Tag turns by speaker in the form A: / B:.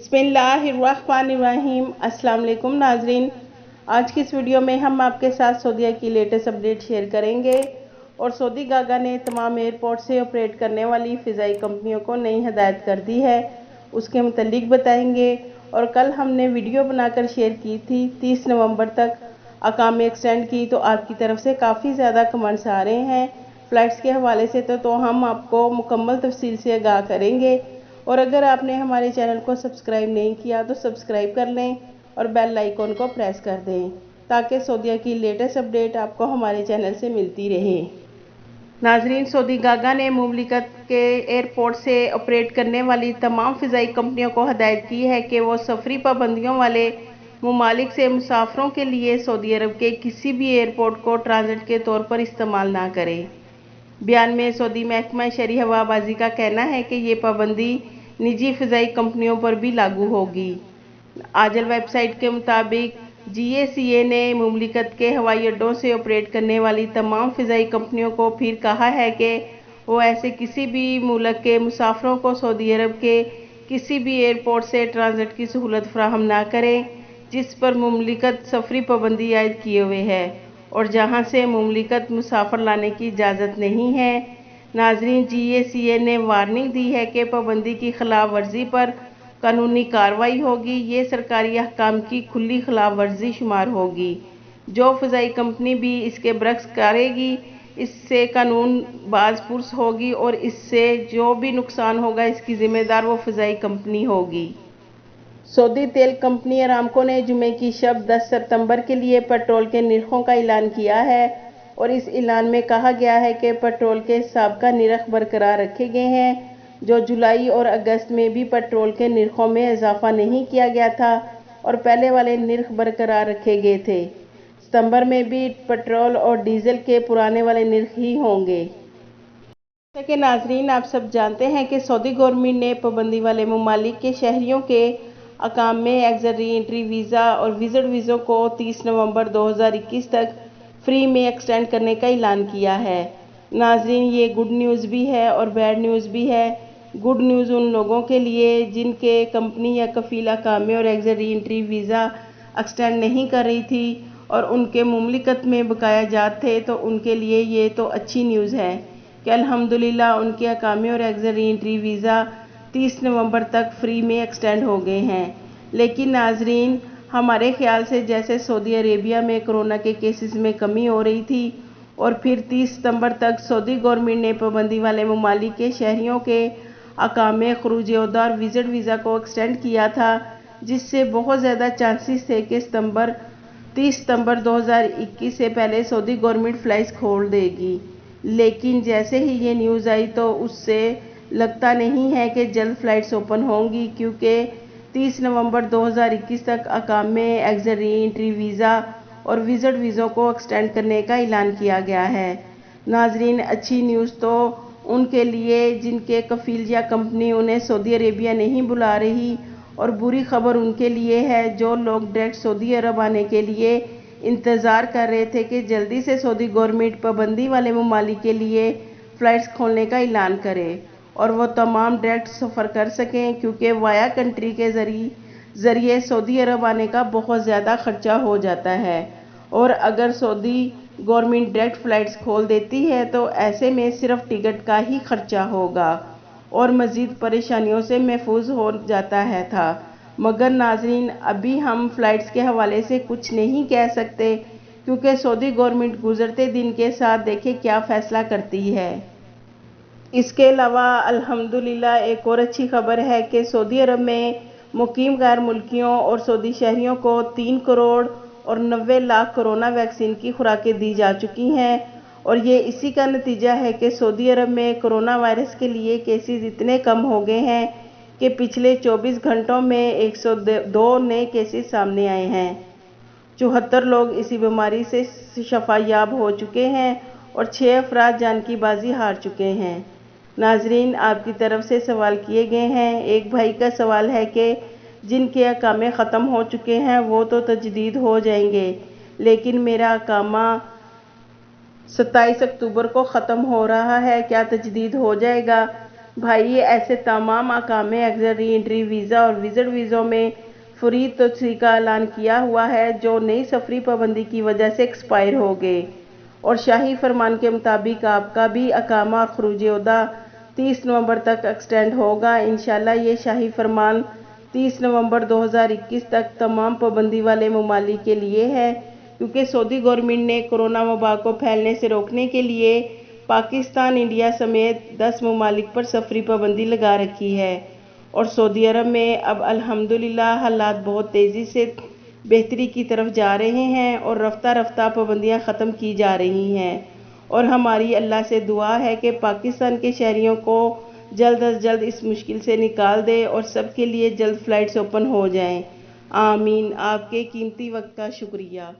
A: बिस्मिल्लाहिर्रहमानिर्रहीम। अस्सलाम वालेकुम नाजरीन, आज की इस वीडियो में हम आपके साथ सऊदीया की लेटेस्ट अपडेट शेयर करेंगे और सऊदी गागा ने तमाम एयरपोर्ट से ऑपरेट करने वाली फ़िज़ाई कंपनियों को नई हदायत कर दी है, उसके मुतालिक बताएंगे। और कल हमने वीडियो बनाकर शेयर की थी 30 नवंबर तक अकामे एक्सटेंड की, तो आपकी तरफ से काफ़ी ज़्यादा कमेंट्स आ रहे हैं फ़्लाइट्स के हवाले से, तो हम आपको मुकम्मल तफसील से आगाह करेंगे। और अगर आपने हमारे चैनल को सब्सक्राइब नहीं किया तो सब्सक्राइब कर लें और बेल आइकॉन को प्रेस कर दें ताकि सऊदीया की लेटेस्ट अपडेट आपको हमारे चैनल से मिलती रहे। नाजरीन, सऊदी गागा ने मुमलिकत के एयरपोर्ट से ऑपरेट करने वाली तमाम फ़िज़ाई कंपनियों को हदायत की है कि वो सफरी पाबंदियों वाले ममालिक से मुसाफरों के लिए सऊदी अरब के किसी भी एयरपोर्ट को ट्रांजिट के तौर पर इस्तेमाल ना करें। बयान में सऊदी महकमा शहरी हवाबाजी का कहना है कि ये पाबंदी निजी फ़िज़ाई कंपनियों पर भी लागू होगी। आजल वेबसाइट के मुताबिक GACA ने मुमलिकत के हवाई अड्डों से ऑपरेट करने वाली तमाम फ़िज़ाई कंपनियों को फिर कहा है कि वो ऐसे किसी भी मुल्क के मुसाफरों को सऊदी अरब के किसी भी एयरपोर्ट से ट्रांजिट की सहूलत फराहम ना करें जिस पर मुमलिकत सफरी पाबंदी आयद किए हुए है और जहां से मुमलिकत मुसाफर लाने की इजाज़त नहीं है। नाजरीन, GACA ने वार्निंग दी है कि पाबंदी की खिलाफ वर्जी पर कानूनी कार्रवाई होगी। ये सरकारी अहकाम की खुली खिलाफ वर्जी शुमार होगी। जो फ़िज़ाई कंपनी भी इसके बरक्स करेगी इससे कानून बाज पुरस होगी और इससे जो भी नुकसान होगा इसकी ज़िम्मेदार वो फ़िज़ाई कंपनी होगी। सऊदी तेल कंपनी अरामको ने जुमे की शब 10 सितंबर के लिए पेट्रोल के निर्खों का ऐलान किया है और इस ऐलान में कहा गया है कि पेट्रोल के साबका निर्ख बरकरार रखे गए हैं। जो जुलाई और अगस्त में भी पेट्रोल के निर्खों में इजाफा नहीं किया गया था और पहले वाले निर्ख बरकरार रखे गए थे। सितंबर में भी पेट्रोल और डीजल के पुराने वाले निर्ख ही होंगे। जैसा कि नाजरीन आप सब जानते हैं कि सऊदी गवर्नमेंट ने पाबंदी वाले ममालिक के शहरियों के अकाम में एग्जिट री एंट्री वीज़ा और विजिट वीज़ों को 30 नवंबर 2021 तक फ्री में एक्सटेंड करने का ऐलान किया है। नाजरीन, ये गुड न्यूज़ भी है और बैड न्यूज़ भी है। गुड न्यूज़ उन लोगों के लिए जिनके कंपनी या कफील अकामे और exit re entry visa extend नहीं कर रही थी और उनके मुमलिकत में बकाया जात थे, तो उनके लिए ये तो अच्छी न्यूज़ है कि अल्हम्दुलिल्लाह उनके अकामे और एग्जिट री एंट्री वीज़ा 30 नवंबर तक फ्री में एक्सटेंड हो गए हैं। लेकिन नाजरीन, हमारे ख्याल से जैसे सऊदी अरेबिया में कोरोना के केसेस में कमी हो रही थी और फिर 30 सितंबर तक सऊदी गवर्नमेंट ने पाबंदी वाले ममालिक के शहरियों के अकामे खरूज ओहदा और विजिट वीज़ा को एक्सटेंड किया था, जिससे बहुत ज़्यादा चांसेस थे कि 30 सितंबर 2021 से पहले सऊदी गवर्नमेंट फ़्लाइट्स खोल देगी। लेकिन जैसे ही ये न्यूज़ आई तो उससे लगता नहीं है कि जल्द फ़्लाइट्स ओपन होंगी, क्योंकि 30 नवंबर 2021 तक अकामे एग्जिट री एंट्री वीज़ा और विजिट वीज़ों को एक्सटेंड करने का ऐलान किया गया है। नाजरीन, अच्छी न्यूज़ तो उनके लिए जिनके कफील या कंपनी उन्हें सऊदी अरेबिया नहीं बुला रही और बुरी खबर उनके लिए है जो लोग डायरेक्ट सऊदी अरब आने के लिए इंतज़ार कर रहे थे कि जल्दी से सऊदी गवर्नमेंट पाबंदी वाले ममालिक के लिए फ़्लाइट्स खोलने का ऐलान करे और वो तमाम डायरेक्ट सफ़र कर सकें, क्योंकि वाया कंट्री के ज़रिए सऊदी अरब आने का बहुत ज़्यादा ख़र्चा हो जाता है और अगर सऊदी गवर्नमेंट डायरेक्ट फ़्लाइट्स खोल देती है तो ऐसे में सिर्फ टिकट का ही खर्चा होगा और मज़ीद परेशानियों से महफूज हो जाता है था। मगर नाजरीन, अभी हम फ़्लाइट्स के हवाले से कुछ नहीं कह सकते क्योंकि सऊदी गवर्नमेंट गुज़रते दिन के साथ देखे क्या फ़ैसला करती है। इसके अलावा अल्हम्दुलिल्लाह एक और अच्छी खबर है कि सऊदी अरब में मुकीम गैर मुल्कियों और सऊदी शहरियों को 3 करोड़ और 90 लाख कोरोना वैक्सीन की खुराकें दी जा चुकी हैं और ये इसी का नतीजा है कि सऊदी अरब में कोरोना वायरस के लिए केसेस इतने कम हो गए हैं कि पिछले 24 घंटों में 102 नए केसेस सामने आए हैं। 74 लोग इसी बीमारी से शफायाब हो चुके हैं और 6 अफराद जान की बाजी हार चुके हैं। नाजरीन, आपकी तरफ से सवाल किए गए हैं। एक भाई का सवाल है कि जिनके अकामे ख़त्म हो चुके हैं वो तो तजदीद हो जाएंगे, लेकिन मेरा अकामा 27 अक्टूबर को ख़त्म हो रहा है, क्या तजदीद हो जाएगा? بھائی ایسے تمام اقام ایگزٹ ری انٹری ویزا اور وزٹ ویزوں میں فوری توسیع کا اعلان کیا ہوا ہے جو نئی سفری پابندی کی وجہ سے ایکسپائر ہو گئے، اور شاہی فرمان کے مطابق آپ کا بھی اقامہ اور خروج عہدہ 30 نومبر تک ایکسٹینڈ ہوگا۔ انشاءاللہ یہ شاہی فرمان 30 نومبر 2021 تک تمام پابندی والے ممالک کے لیے ہے، کیونکہ سعودی گورنمنٹ نے کورونا وبا کو پھیلنے سے روکنے کے لیے پاکستان، انڈیا سمیت 10 ممالک پر سفری پابندی لگا رکھی ہے، اور سعودی عرب میں اب الحمدللہ حالات بہت تیزی سے بہتری کی طرف جا رہے ہیں اور رفتہ رفتہ پابندیاں ختم کی جا رہی ہیں، اور ہماری اللہ سے دعا ہے کہ پاکستان کے شہریوں کو جلد از جلد اس مشکل سے نکال دے اور سب کے لیے جلد فلائٹس اوپن ہو جائیں۔ آمین۔ آپ کے قیمتی وقت کا شکریہ۔